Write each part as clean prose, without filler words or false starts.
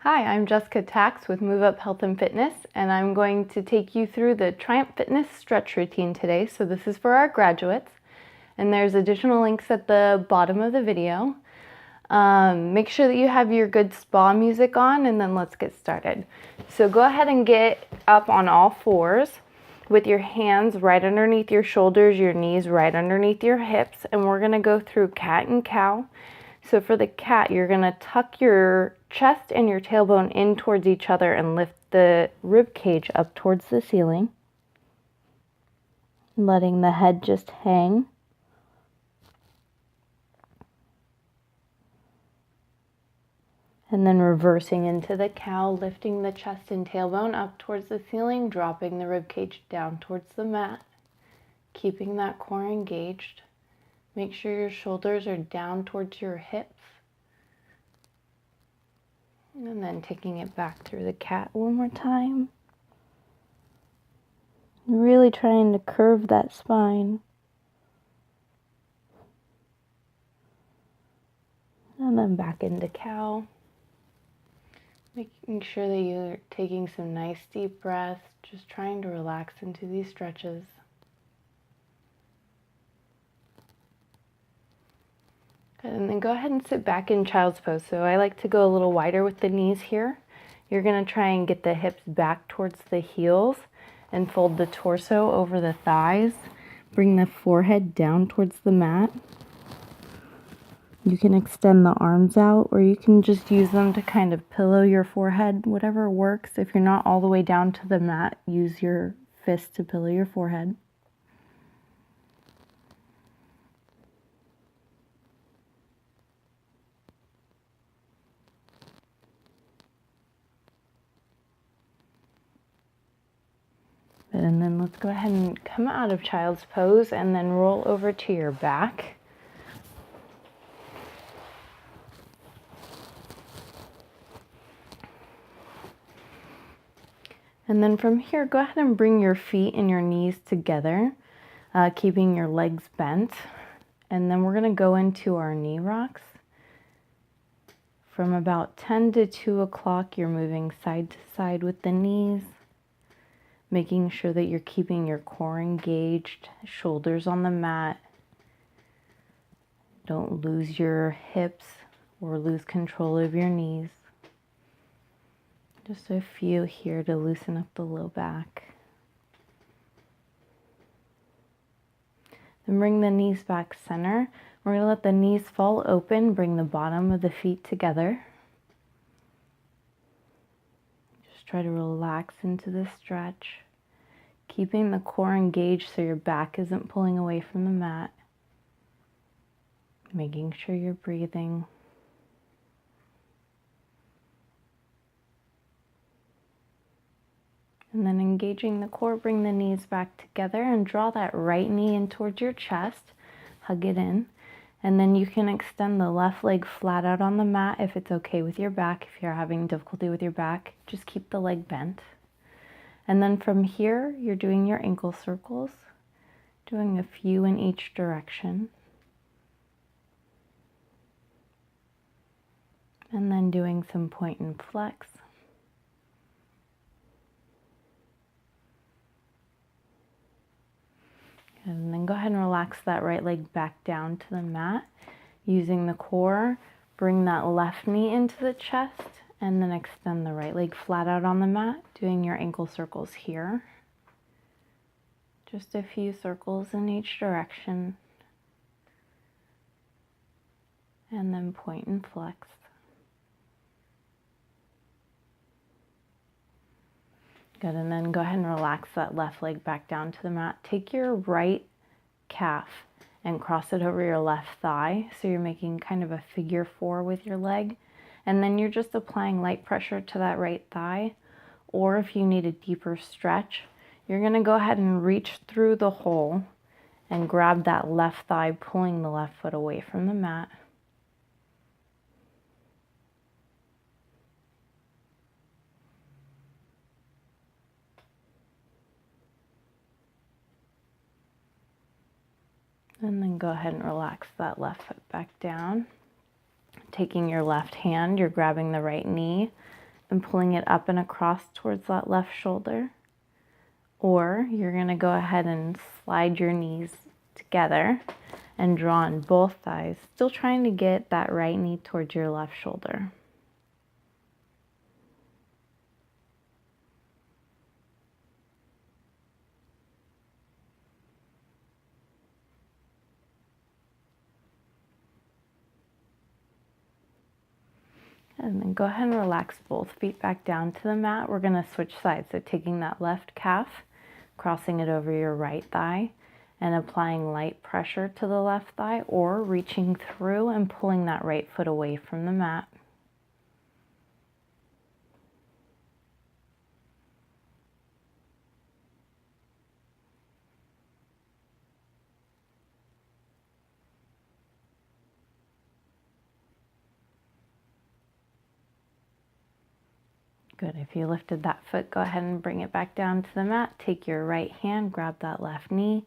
Hi, I'm Jessica Tax with Move Up Health and Fitness, and I'm going to take you through the Triumph Fitness stretch routine today. So this is for our graduates, and there's additional links at the bottom of the video. Make sure that you have your good spa music on, and then let's get started. So go ahead and get up on all fours with your hands right underneath your shoulders, your knees right underneath your hips, and we're gonna go through cat and cow. So for the cat, you're gonna tuck your chest and your tailbone in towards each other and lift the rib cage up towards the ceiling, letting the head just hang. And then reversing into the cow, lifting the chest and tailbone up towards the ceiling, dropping the rib cage down towards the mat, keeping that core engaged. Make sure your shoulders are down towards your hips. And then taking it back through the cat one more time. Really trying to curve that spine. And then back into cow. Making sure that you're taking some nice deep breaths, just trying to relax into these stretches. And then go ahead and sit back in child's pose. So I like to go a little wider with the knees here. You're going to try and get the hips back towards the heels and fold the torso over the thighs. Bring the forehead down towards the mat. You can extend the arms out, or you can just use them to kind of pillow your forehead, whatever works. If you're not all the way down to the mat, use your fist to pillow your forehead. And then let's go ahead and come out of child's pose and then roll over to your back. And then from here, go ahead and bring your feet and your knees together, keeping your legs bent. And then we're going to go into our knee rocks. From about 10 to 2 o'clock, you're moving side to side with the knees, making sure that you're keeping your core engaged, shoulders on the mat. Don't lose your hips or lose control of your knees. Just a few here to loosen up the low back. Then bring the knees back center. We're going to let the knees fall open, bring the bottom of the feet together. Just try to relax into the stretch, keeping the core engaged so your back isn't pulling away from the mat. Making sure you're breathing. And then engaging the core, bring the knees back together and draw that right knee in towards your chest. Hug it in. And then you can extend the left leg flat out on the mat if it's okay with your back. If you're having difficulty with your back, just keep the leg bent. And then from here, you're doing your ankle circles, doing a few in each direction. And then doing some point and flex. And then go ahead and relax that right leg back down to the mat. Using the core, bring that left knee into the chest and then extend the right leg flat out on the mat, doing your ankle circles here. Just a few circles in each direction. And then point and flex. Good, and then go ahead and relax that left leg back down to the mat. Take your right calf and cross it over your left thigh. So you're making kind of a figure 4 with your leg. And then you're just applying light pressure to that right thigh. Or if you need a deeper stretch, you're going to go ahead and reach through the hole and grab that left thigh, pulling the left foot away from the mat. And then go ahead and relax that left foot back down. Taking your left hand, you're grabbing the right knee and pulling it up and across towards that left shoulder. Or you're going to go ahead and slide your knees together and draw on both thighs, still trying to get that right knee towards your left shoulder. And then go ahead and relax both feet back down to the mat. We're going to switch sides. So taking that left calf, crossing it over your right thigh, and applying light pressure to the left thigh, or reaching through and pulling that right foot away from the mat. Good. If you lifted that foot, go ahead and bring it back down to the mat. Take your right hand, grab that left knee,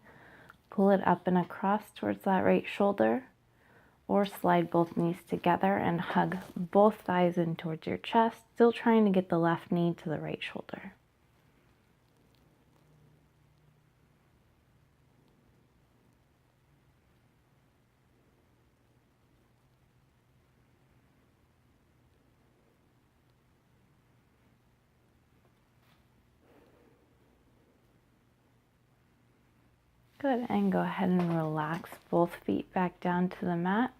pull it up and across towards that right shoulder, or slide both knees together and hug both thighs in towards your chest, still trying to get the left knee to the right shoulder. Good, and go ahead and relax both feet back down to the mat.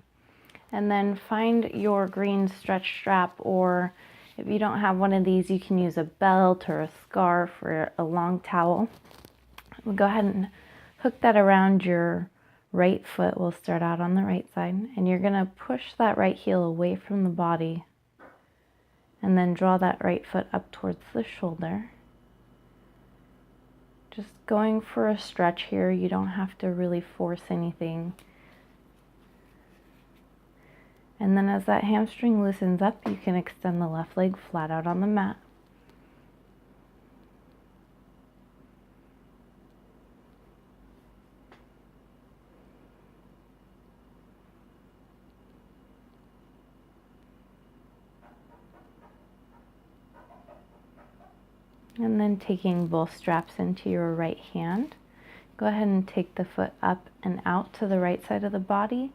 And then find your green stretch strap, or if you don't have one of these, you can use a belt or a scarf or a long towel. We'll go ahead and hook that around your right foot. We'll start out on the right side, and you're gonna push that right heel away from the body and then draw that right foot up towards the shoulder. Just going for a stretch here. You don't have to really force anything. And then as that hamstring loosens up, you can extend the left leg flat out on the mat. And then taking both straps into your right hand, go ahead and take the foot up and out to the right side of the body,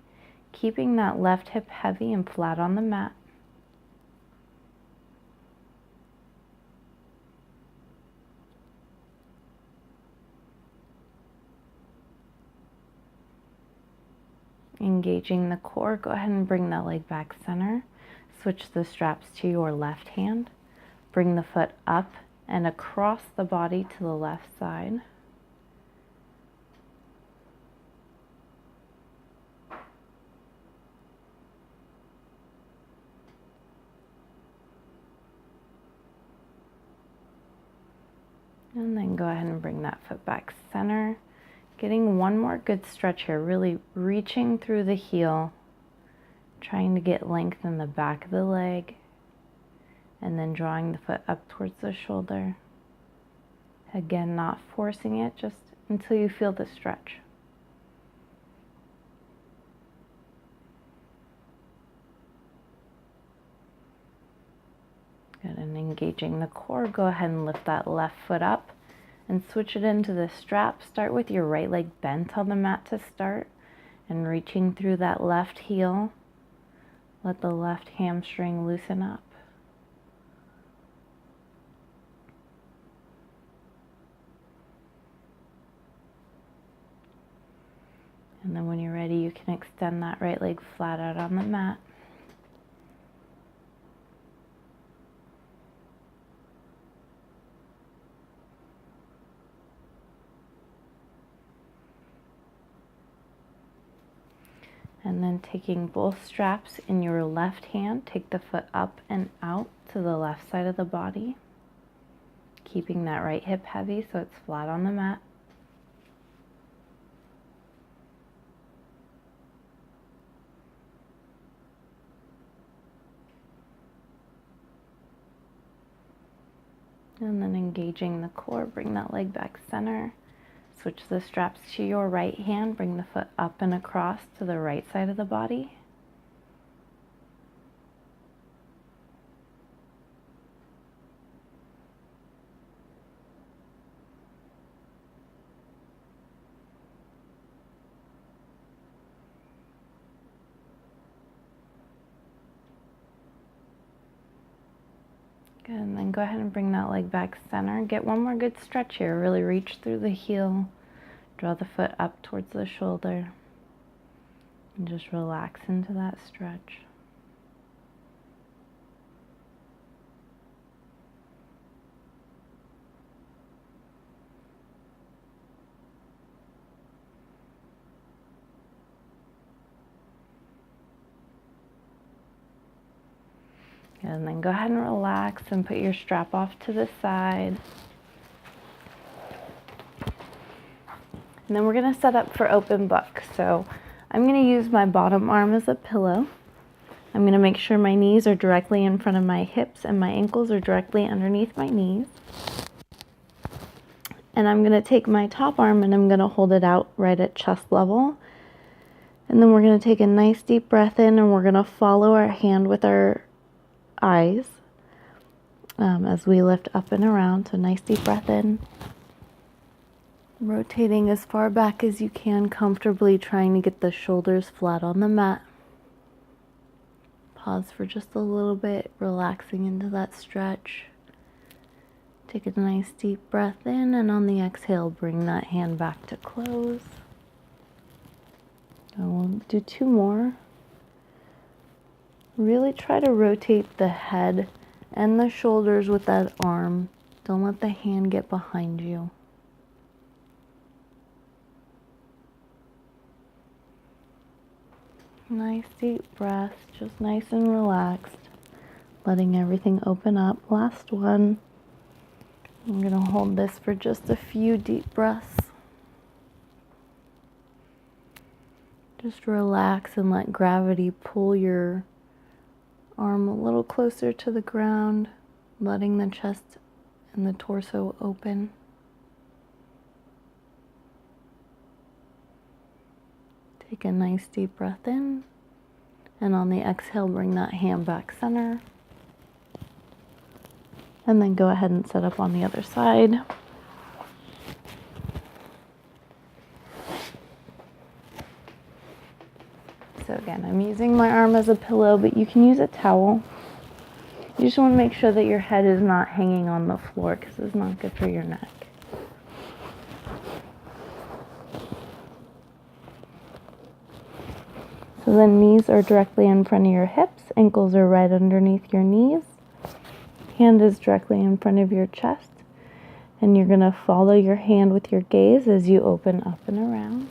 keeping that left hip heavy and flat on the mat. Engaging the core, go ahead and bring that leg back center. Switch the straps to your left hand. Bring the foot up and across the body to the left side. And then go ahead and bring that foot back center. Getting one more good stretch here, really reaching through the heel, trying to get length in the back of the leg, and then drawing the foot up towards the shoulder. Again, not forcing it, just until you feel the stretch. Good, and engaging the core, go ahead and lift that left foot up and switch it into the strap. Start with your right leg bent on the mat to start, and reaching through that left heel. Let the left hamstring loosen up. And then when you're ready, you can extend that right leg flat out on the mat. And then taking both straps in your left hand, take the foot up and out to the left side of the body, keeping that right hip heavy so it's flat on the mat. And then engaging the core, bring that leg back center. Switch the straps to your right hand, bring the foot up and across to the right side of the body. Good, and then go ahead and bring that leg back center. Get one more good stretch here. Really reach through the heel. Draw the foot up towards the shoulder. And just relax into that stretch. And then go ahead and relax and put your strap off to the side. And then we're going to set up for open book. So I'm going to use my bottom arm as a pillow. I'm going to make sure my knees are directly in front of my hips and my ankles are directly underneath my knees. And I'm going to take my top arm and I'm going to hold it out right at chest level. And then we're going to take a nice deep breath in and we're going to follow our hand with our eyes as we lift up and around. So nice deep breath in. Rotating as far back as you can comfortably, trying to get the shoulders flat on the mat. Pause for just a little bit, relaxing into that stretch. Take a nice deep breath in, and on the exhale, bring that hand back to close. And we'll do two more. Really try to rotate the head and the shoulders with that arm. Don't let the hand get behind you. Nice deep breath, just nice and relaxed, letting everything open up. Last one. I'm going to hold this for just a few deep breaths. Just relax and let gravity pull your arm a little closer to the ground, letting the chest and the torso open. Take a nice deep breath in, and on the exhale, bring that hand back center. And then go ahead and set up on the other side. So again, I'm using my arm as a pillow, but you can use a towel. You just want to make sure that your head is not hanging on the floor because it's not good for your neck. So the knees are directly in front of your hips, ankles are right underneath your knees, hand is directly in front of your chest, and you're going to follow your hand with your gaze as you open up and around.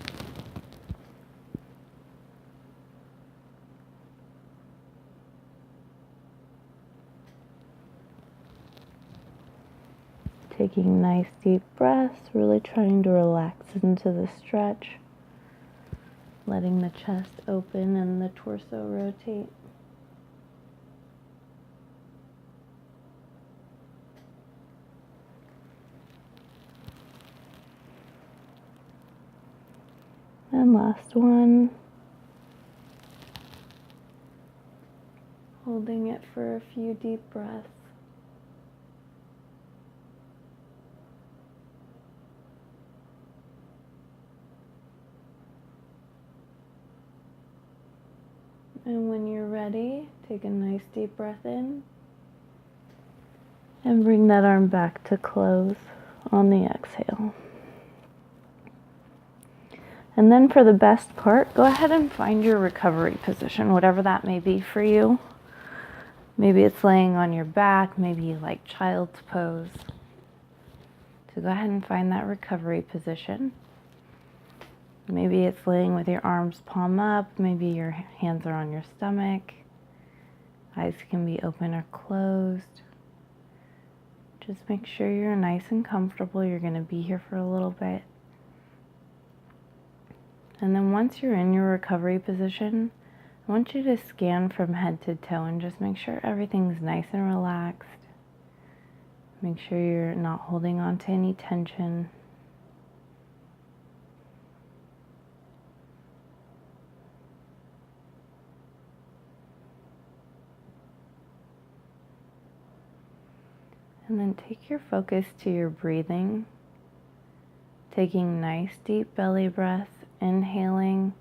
Taking nice deep breaths, really trying to relax into the stretch. Letting the chest open and the torso rotate. And last one. Holding it for a few deep breaths. And when you're ready, take a nice deep breath in and bring that arm back to close on the exhale. And then for the best part, go ahead and find your recovery position, whatever that may be for you. Maybe it's laying on your back, maybe you like child's pose. So go ahead and find that recovery position. Maybe it's laying with your arms palm up, maybe your hands are on your stomach. Eyes can be open or closed. Just make sure you're nice and comfortable. You're going to be here for a little bit. And then once you're in your recovery position, I want you to scan from head to toe and just make sure everything's nice and relaxed. Make sure you're not holding on to any tension. And then take your focus to your breathing, taking nice deep belly breaths, inhaling,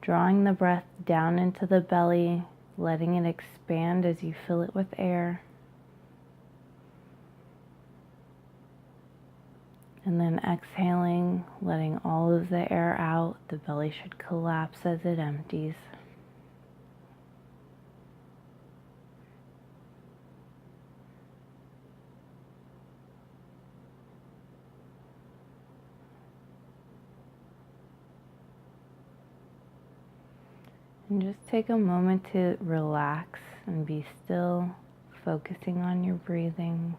drawing the breath down into the belly, letting it expand as you fill it with air. And then exhaling, letting all of the air out. The belly should collapse as it empties. And just take a moment to relax and be still, focusing on your breathing.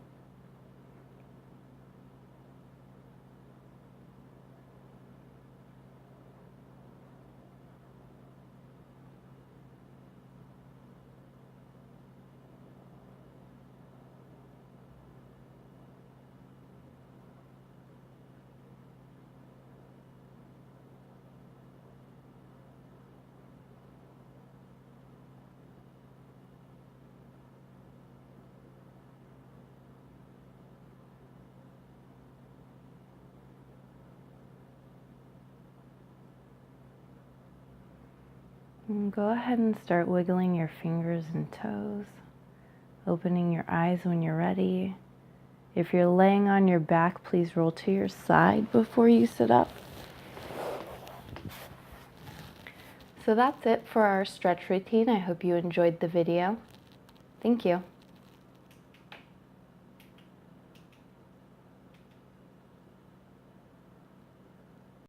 And go ahead and start wiggling your fingers and toes, opening your eyes when you're ready. If you're laying on your back, please roll to your side before you sit up. So that's it for our stretch routine. I hope you enjoyed the video. Thank you.